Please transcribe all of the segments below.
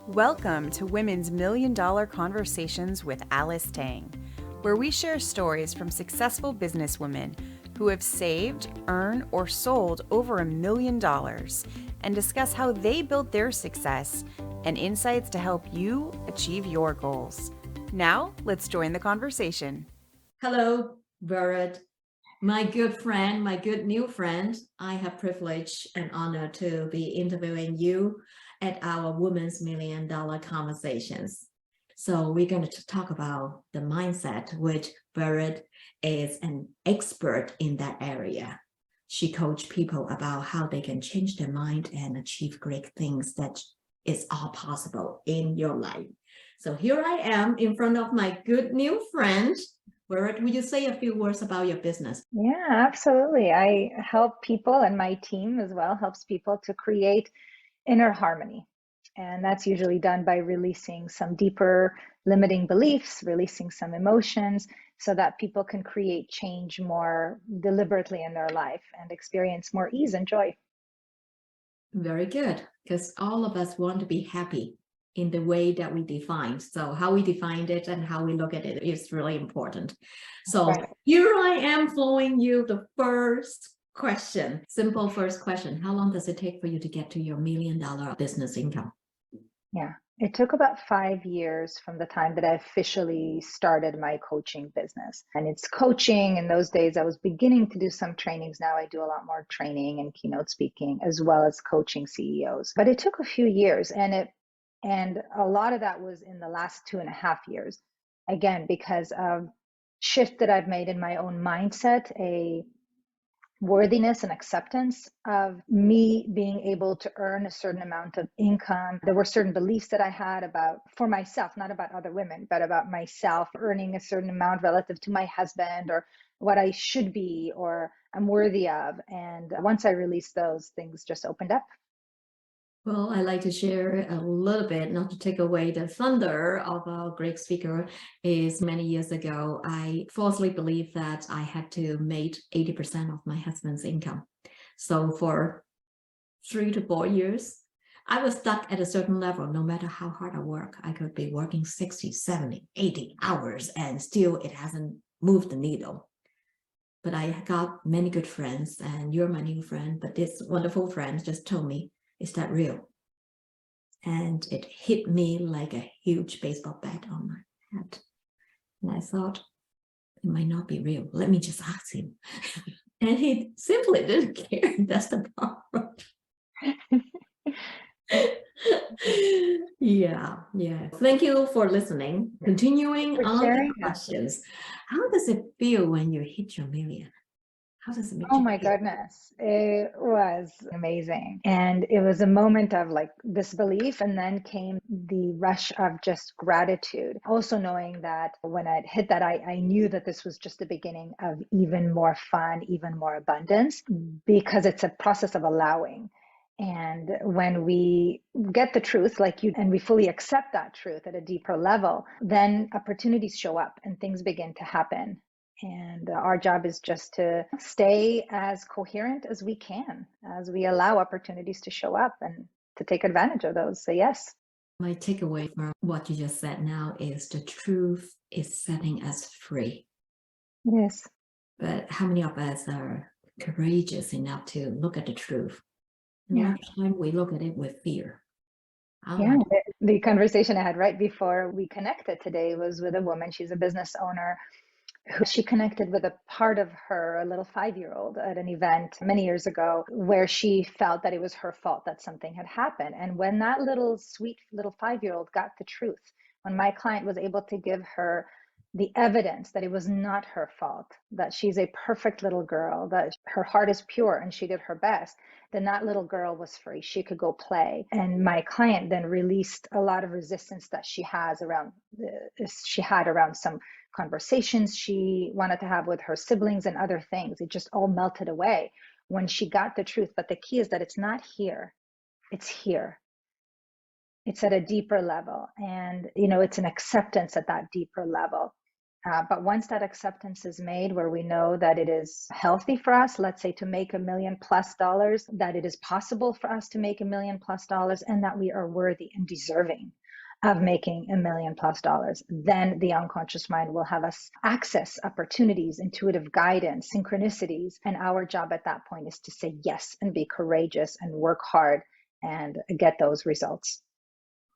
Welcome to Women's Million Dollar Conversations with Alice Tang, where we share stories from successful businesswomen who have saved, earned, or sold over $1 million and discuss how they built their success and insights to help you achieve your goals. Now, let's join the conversation. Hello, Vered. My good friend, my good new friend, I have privilege and honor to be interviewing you at our Women's Million Dollar Conversations. So we're going to talk about the mindset, which Vered is an expert in that area. She coaches people about how they can change their mind and achieve great things that is all possible in your life. So here I am in front of my good new friend. Vered, would you say a few words about your business? Yeah, absolutely. I help people, and my team as well helps people to create inner harmony. And that's usually done by releasing some deeper limiting beliefs, releasing some emotions, so that people can create change more deliberately in their life and experience more ease and joy. Very good, because all of us want to be happy in the way that we define. So how we defined it and how we look at it is really important. So Right. here I am flowing you the first question, simple first question. How long does it take for you to get to your $1 million business income? Yeah. It took about 5 years from the time that I officially started my coaching business. And it's coaching. In those days, I was beginning to do some trainings. Now I do a lot more training and keynote speaking, as well as coaching CEOs. But it took a few years, and a lot of that was in the last 2.5 years. Again, because of shift that I've made in my own mindset, a worthiness and acceptance of me being able to earn a certain amount of income. There were certain beliefs that I had about for myself, not about other women, but about myself earning a certain amount relative to my husband or what I should be or I'm worthy of. And once I released those, things just opened up. Well, I like to share a little bit, not to take away the thunder of our great speaker, is many years ago, I falsely believed that I had to make 80% of my husband's income. So for 3 to 4 years, I was stuck at a certain level. No matter how hard I work, I could be working 60, 70, 80 hours and still it hasn't moved the needle. But I got many good friends and you're my new friend, but this wonderful friend just told me, is that real? And it hit me like a huge baseball bat on my head. And I thought, it might not be real. Let me just ask him. And he simply didn't care. That's the problem. Yeah. Thank you for listening. Continuing For on the sharing that. questions. How does it feel when you hit your million? How does it make Oh you my feel? goodness. It was amazing. And it was a moment of like disbelief. And then came the rush of just gratitude. Also knowing that when I hit that, I knew that this was just the beginning of even more fun, even more abundance, because it's a process of allowing. And when we get the truth, like you, and we fully accept that truth at a deeper level, then opportunities show up and things begin to happen. And our job is just to stay as coherent as we can, as we allow opportunities to show up and to take advantage of those. So, yes. My takeaway from what you just said now is the truth is setting us free. Yes. But how many of us are courageous enough to look at the truth? And a Yeah. lot of time we look at it with fear. Yeah. Oh, The conversation I had right before we connected today was with a woman. She's a business owner who she connected with a part of her, a little 5-year-old, at an event many years ago where she felt that it was her fault that something had happened. And when that little sweet little 5-year-old got the truth, when my client was able to give her the evidence that it was not her fault, that she's a perfect little girl, that her heart is pure and she did her best, then that little girl was free. She could go play. And my client then released a lot of resistance that she had around some conversations she wanted to have with her siblings and other things. It just all melted away when she got the truth. But the key is that it's not here, it's here. It's at a deeper level. And, it's an acceptance at that deeper level. But once that acceptance is made, where we know that it is healthy for us, let's say to make $1 million plus, that it is possible for us to make $1 million plus, and that we are worthy and deserving of making $1 million plus, then the unconscious mind will have us access opportunities, intuitive guidance, synchronicities. And our job at that point is to say yes and be courageous and work hard and get those results.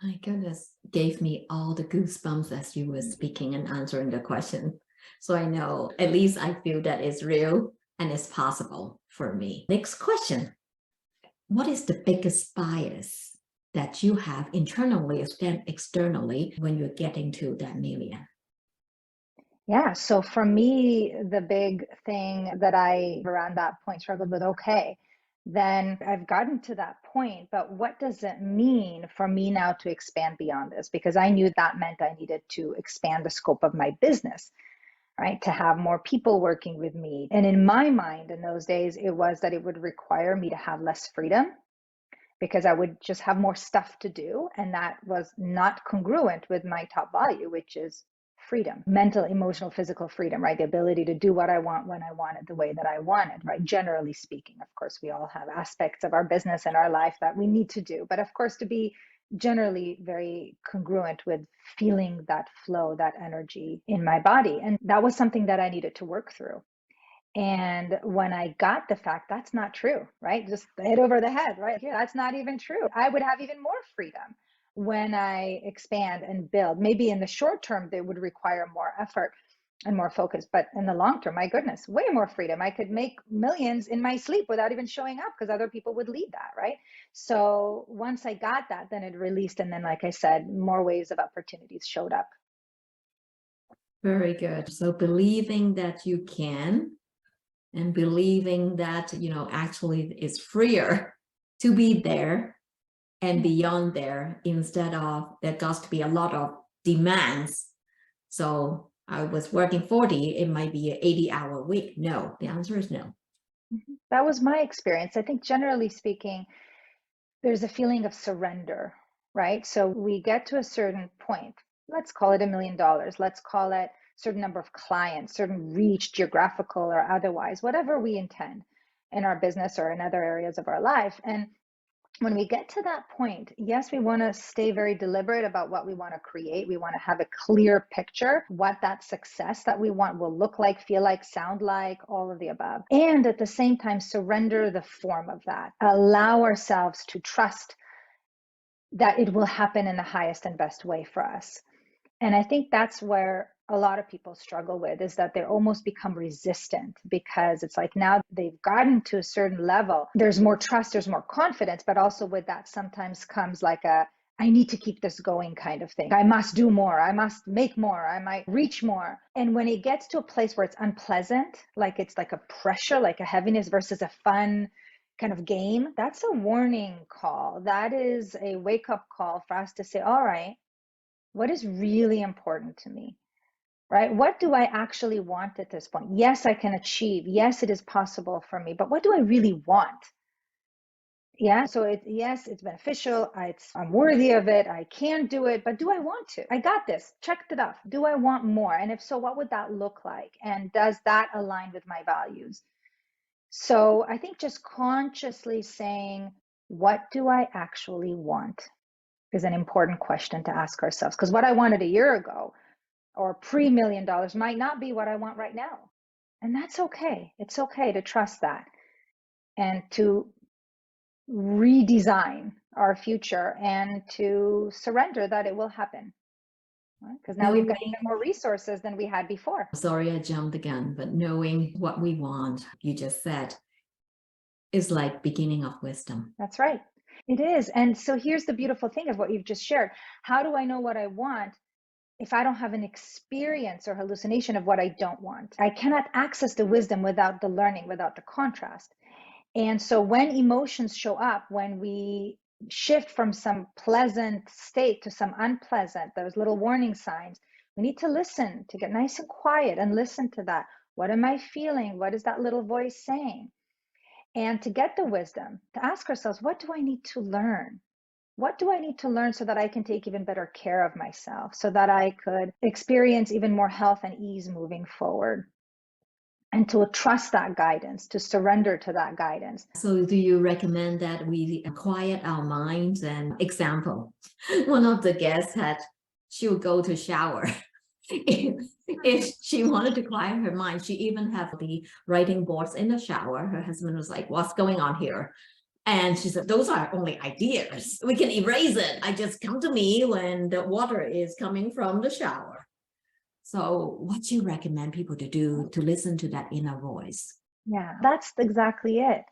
My goodness, gave me all the goosebumps as you were speaking and answering the question. So I know, at least I feel that it's real and it's possible for me. Next question. What is the biggest bias that you have internally and externally when you're getting to that million? Yeah, so for me, the big thing that I around that point struggled with, okay, then I've gotten to that point, but what does it mean for me now to expand beyond this? Because I knew that meant I needed to expand the scope of my business, right? To have more people working with me. And in my mind, in those days, it was that it would require me to have less freedom because I would just have more stuff to do. And that was not congruent with my top value, which is freedom, mental, emotional, physical freedom, right? The ability to do what I want when I want it, the way that I want it, right? Generally speaking, of course, we all have aspects of our business and our life that we need to do. But of course, to be generally very congruent with feeling that flow, that energy in my body. And that was something that I needed to work through. And when I got the fact that's not true, right? Just hit over the head, right? Yeah, that's not even true. I would have even more freedom when I expand and build. Maybe in the short term, they would require more effort and more focus. But in the long term, my goodness, way more freedom. I could make millions in my sleep without even showing up because other people would lead that, right? So once I got that, then it released. And then, like I said, more waves of opportunities showed up. Very good. So believing that you can and believing that, actually it's freer to be there and beyond there instead of there got to be a lot of demands. So I was working 40, it might be an 80-hour week. No, the answer is no. That was my experience. I think generally speaking, there's a feeling of surrender, right? So we get to a certain point. Let's call it $1 million. Let's call it a certain number of clients, certain reach, geographical or otherwise, whatever we intend in our business or in other areas of our life. And when we get to that point, yes, we want to stay very deliberate about what we want to create. We want to have a clear picture, what that success that we want will look like, feel like, sound like, all of the above. And at the same time, surrender the form of that. Allow ourselves to trust that it will happen in the highest and best way for us. And I think that's where a lot of people struggle with, is that they almost become resistant because it's like now they've gotten to a certain level. There's more trust, there's more confidence, but also with that sometimes comes like I need to keep this going kind of thing. I must do more. I must make more. I might reach more. And when it gets to a place where it's unpleasant, like it's like a pressure, like a heaviness versus a fun kind of game, that's a warning call. That is a wake-up call for us to say, all right, what is really important to me, right? What do I actually want at this point? Yes, I can achieve. Yes, it is possible for me, but what do I really want? Yeah, so it's beneficial. I'm worthy of it. I can do it, but do I want to? I got this. Checked it off. Do I want more? And if so, what would that look like? And does that align with my values? So I think just consciously saying, what do I actually want is an important question to ask ourselves. Because what I wanted a year ago or pre-$1 million might not be what I want right now. And that's okay. It's okay to trust that and to redesign our future and to surrender that it will happen. Because now we've got even more resources than we had before. Sorry, I jumped again, but knowing what we want, you just said, is like beginning of wisdom. That's right. It is. And so here's the beautiful thing of what you've just shared. How do I know what I want if I don't have an experience or hallucination of what I don't want? I cannot access the wisdom without the learning, without the contrast. And so when emotions show up, when we shift from some pleasant state to some unpleasant, those little warning signs, we need to listen, to get nice and quiet and listen to that. What am I feeling? What is that little voice saying? And to get the wisdom, to ask ourselves, what do I need to learn? What do I need to learn so that I can take even better care of myself, so that I could experience even more health and ease moving forward? And to trust that guidance, to surrender to that guidance. So do you recommend that we quiet our minds? And example, one of the guests she would go to shower. if she wanted to quiet her mind, she even have the writing boards in the shower. Her husband was like, what's going on here? And she said, those are only ideas. We can erase it. I just come to me when the water is coming from the shower. So what do you recommend people to do to listen to that inner voice? Yeah, that's exactly it.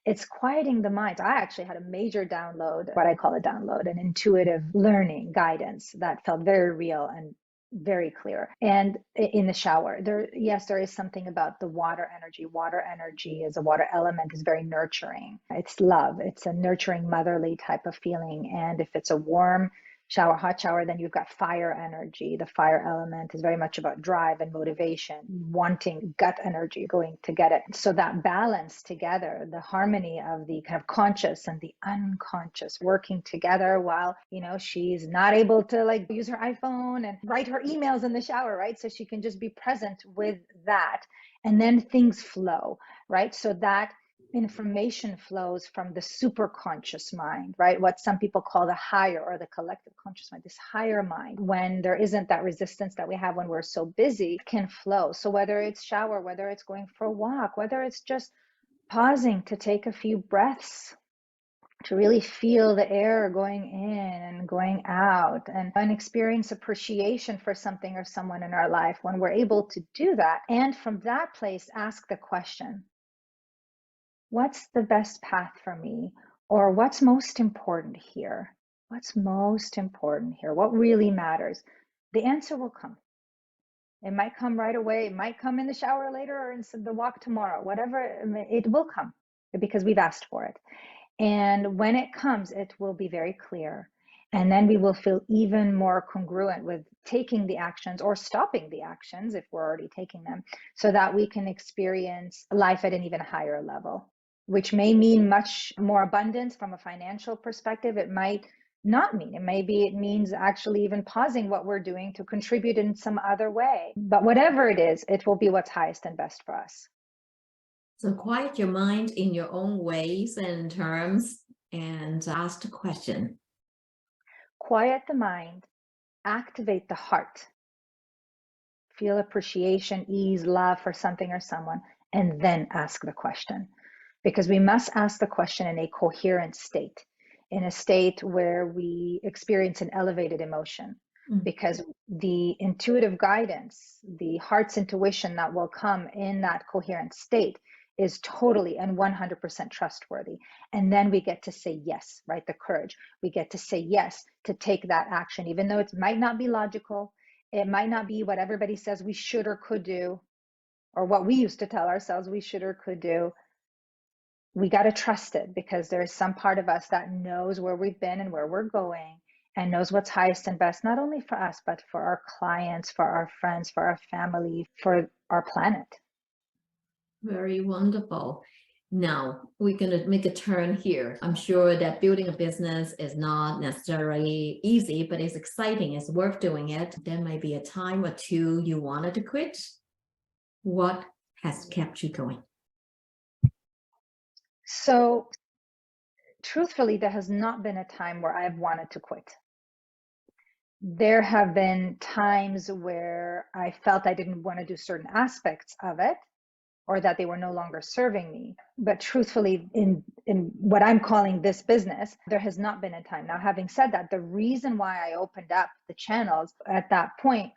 It's quieting the mind. I actually had a major download, what I call a download, an intuitive learning guidance that felt very real and very clear. And in the shower, yes, there is something about the water energy. Water energy as a water element is very nurturing. It's love. It's a nurturing, motherly type of feeling. And if it's a warm shower, hot shower, then you've got fire energy. The fire element is very much about drive and motivation, wanting gut energy, going to get it. So that balance together, the harmony of the kind of conscious and the unconscious working together while, she's not able to like use her iPhone and write her emails in the shower, right? So she can just be present with that. And then things flow, right? So that information flows from the superconscious mind, right? What some people call the higher or the collective conscious mind, this higher mind, when there isn't that resistance that we have when we're so busy, can flow. So whether it's shower, whether it's going for a walk, whether it's just pausing to take a few breaths, to really feel the air going in and going out, and experience appreciation for something or someone in our life, when we're able to do that, and from that place ask the question, what's the best path for me? Or what's most important here? What's most important here? What really matters? The answer will come. It might come right away. It might come in the shower later or in the walk tomorrow, whatever. It will come because we've asked for it. And when it comes, it will be very clear. And then we will feel even more congruent with taking the actions or stopping the actions if we're already taking them, so that we can experience life at an even higher level, which may mean much more abundance from a financial perspective. It might not mean. It means actually even pausing what we're doing to contribute in some other way. But whatever it is, it will be what's highest and best for us. So quiet your mind in your own ways and terms and ask the question. Quiet the mind, activate the heart. Feel appreciation, ease, love for something or someone, and then ask the question. Because we must ask the question in a coherent state, in a state where we experience an elevated emotion. Because the intuitive guidance, the heart's intuition that will come in that coherent state is totally and 100% trustworthy. And then we get to say yes, right? The courage. We get to say yes to take that action, even though it might not be logical. It might not be what everybody says we should or could do, or what we used to tell ourselves we should or could do. We got to trust it, because there's some part of us that knows where we've been and where we're going, and knows what's highest and best, not only for us, but for our clients, for our friends, for our family, for our planet. Very wonderful. Now we're going to make a turn here. I'm sure that building a business is not necessarily easy, but it's exciting. It's worth doing it. There may be a time or two you wanted to quit. What has kept you going? So truthfully, there has not been a time where I've wanted to quit. There have been times where I felt I didn't want to do certain aspects of it, or that they were no longer serving me. But truthfully, in what I'm calling this business, there has not been a time. Now, having said that, the reason why I opened up the channels at that point,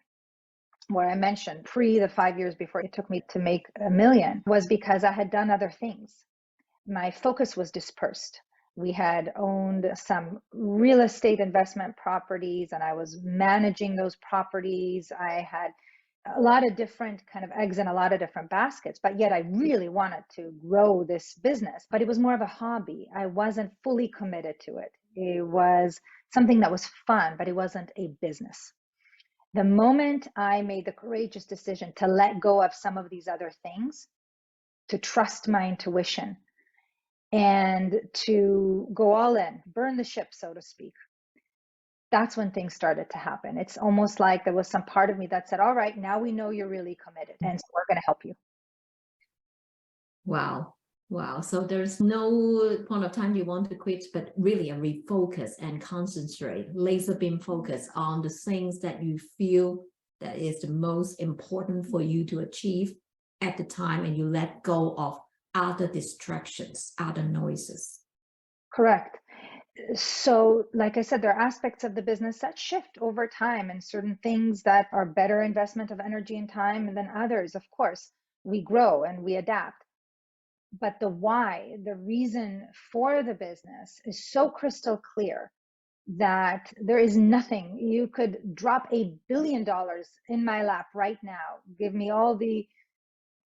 where I mentioned the 5 years before it took me to make $1 million, was because I had done other things. My focus was dispersed. We had owned some real estate investment properties, and I was managing those properties. I had a lot of different kind of eggs in a lot of different baskets, but yet I really wanted to grow this business. But it was more of a hobby. I wasn't fully committed to it. It was something that was fun, but it wasn't a business. The moment I made the courageous decision to let go of some of these other things, to trust my intuition, and to go all in, burn the ship, so to speak. That's when things started to happen. It's almost like there was some part of me that said, all right, now we know you're really committed, and so we're going to help you. Wow. Wow. So there's no point of time you want to quit, but really a refocus and concentrate, laser beam focus on the things that you feel that is the most important for you to achieve at the time, and you let go of other distractions, other noises. Correct. So, like I said, there are aspects of the business that shift over time, and certain things that are better investment of energy and time than others. Of course, we grow and we adapt. But the why, the reason for the business is so crystal clear that there is nothing. You could drop $1 billion in my lap right now, give me all the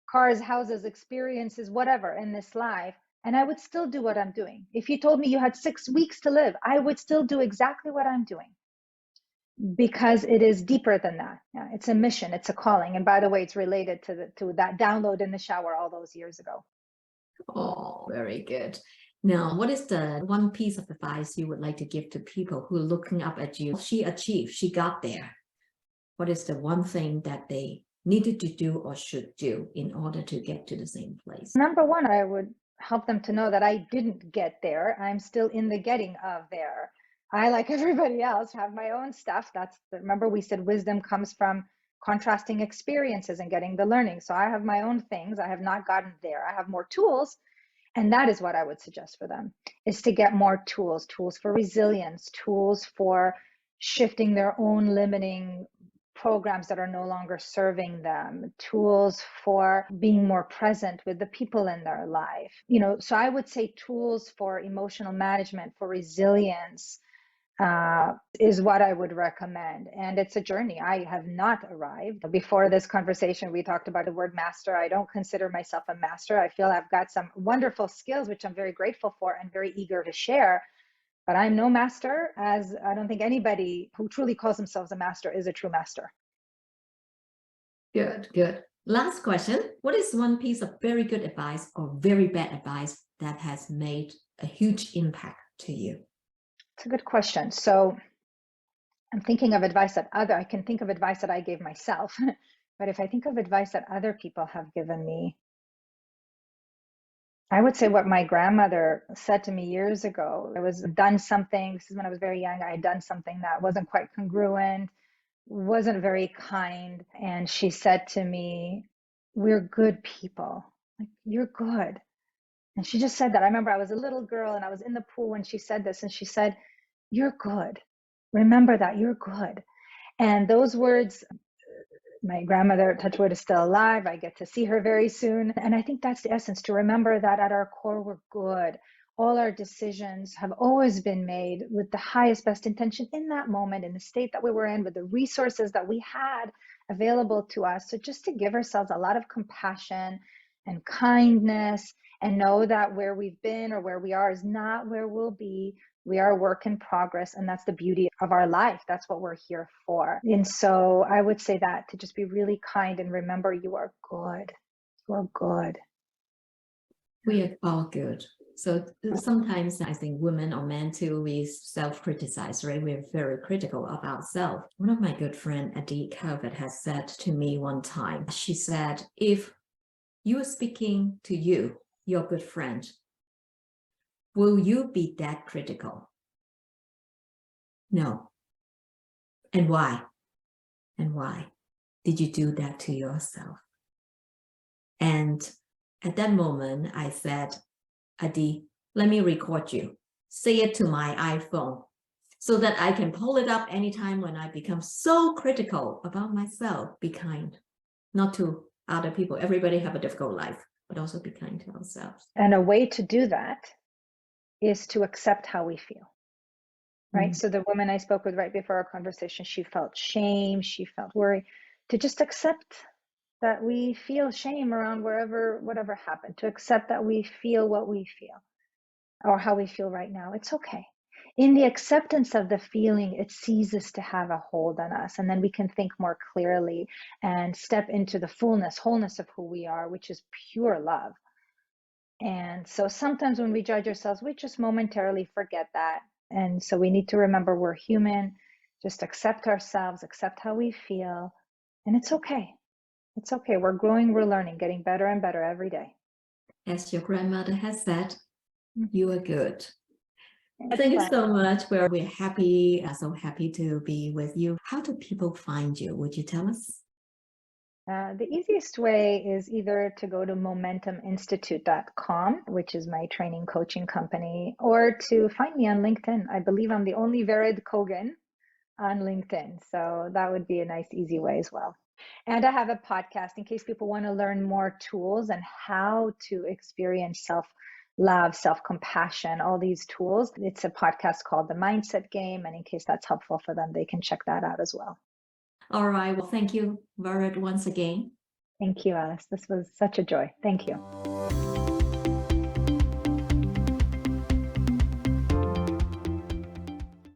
cars, houses, experiences, whatever in this life, and I would still do what I'm doing. If you told me you had 6 weeks to live, I would still do exactly what I'm doing, because it is deeper than that. Yeah, it's a mission, it's a calling. And by the way, it's related to that download in the shower all those years ago. Oh, very good. Now, what is the one piece of advice you would like to give to people who are looking up at you? She achieved, she got there. What is the one thing that they needed to do or should do in order to get to the same place? Number one, I would help them to know that I didn't get there. I'm still in the getting of there. I, like everybody else, have my own stuff. Remember we said wisdom comes from contrasting experiences and getting the learning. So I have my own things. I have not gotten there. I have more tools. And that is what I would suggest for them, is to get more tools for resilience, tools for shifting their own limiting programs that are no longer serving them, tools for being more present with the people in their life. So I would say tools for emotional management, for resilience, is what I would recommend. And it's a journey. I have not arrived. Before this conversation, we talked about the word master. I don't consider myself a master. I feel I've got some wonderful skills, which I'm very grateful for and very eager to share. But I'm no master, as I don't think anybody who truly calls themselves a master is a true master. Good, good. Last question. What is one piece of very good advice or very bad advice that has made a huge impact to you? It's a good question. So I'm thinking of advice I can think of advice that I gave myself. But if I think of advice that other people have given me, I would say what my grandmother said to me years ago. I was done something, this is when I was very young, I had done something that wasn't quite congruent, wasn't very kind. And she said to me, we're good people. Like, you're good. And she just said that. I remember I was a little girl and I was in the pool when she said this, and she said, you're good. Remember that, you're good. And those words, my grandmother, touch wood, is still alive. I get to see her very soon. And I think that's the essence, to remember that at our core, we're good. All our decisions have always been made with the highest, best intention in that moment, in the state that we were in, with the resources that we had available to us. So just to give ourselves a lot of compassion and kindness, and know that where we've been or where we are is not where we'll be. We are a work in progress, and that's the beauty of our life. That's what we're here for. And so I would say that, to just be really kind and remember you are good. You are good. We are all good. So sometimes I think women or men too, we self-criticize, right? We're very critical of ourselves. One of my good friends, Vered Kogan, has said to me one time, she said, if you are speaking to you, your good friend, will you be that critical? No. And why? And why did you do that to yourself? And at that moment, I said, Adi, let me record you. Say it to my iPhone so that I can pull it up anytime when I become so critical about myself. Be kind, not to other people. Everybody have a difficult life, but also be kind to ourselves. And a way to do that is to accept how we feel, right? So the woman I spoke with right before our conversation, she felt shame, she felt worry. To just accept that we feel shame around whatever happened, to accept that we feel what we feel or how we feel right now. It's okay. In the acceptance of the feeling, it ceases to have a hold on us. And then we can think more clearly and step into the fullness, wholeness of who we are, which is pure love. And so sometimes when we judge ourselves, we just momentarily forget that. And so we need to remember we're human, just accept ourselves, accept how we feel, and it's okay. It's okay. We're growing, we're learning, getting better and better every day. As your grandmother has said, you are good. Thanks, Thank you Glenn. so much. We're happy, so happy to be with you. How do people find you? Would you tell us? The easiest way is either to go to momentuminstitute.com, which is my training coaching company, or to find me on LinkedIn. I believe I'm the only Vered Kogan on LinkedIn. So that would be a nice, easy way as well. And I have a podcast in case people want to learn more tools and how to experience self-love, self-compassion, all these tools. It's a podcast called The Mindset Game. And in case that's helpful for them, they can check that out as well. All right. Well, thank you, Vered, once again. Thank you, Alice. This was such a joy. Thank you.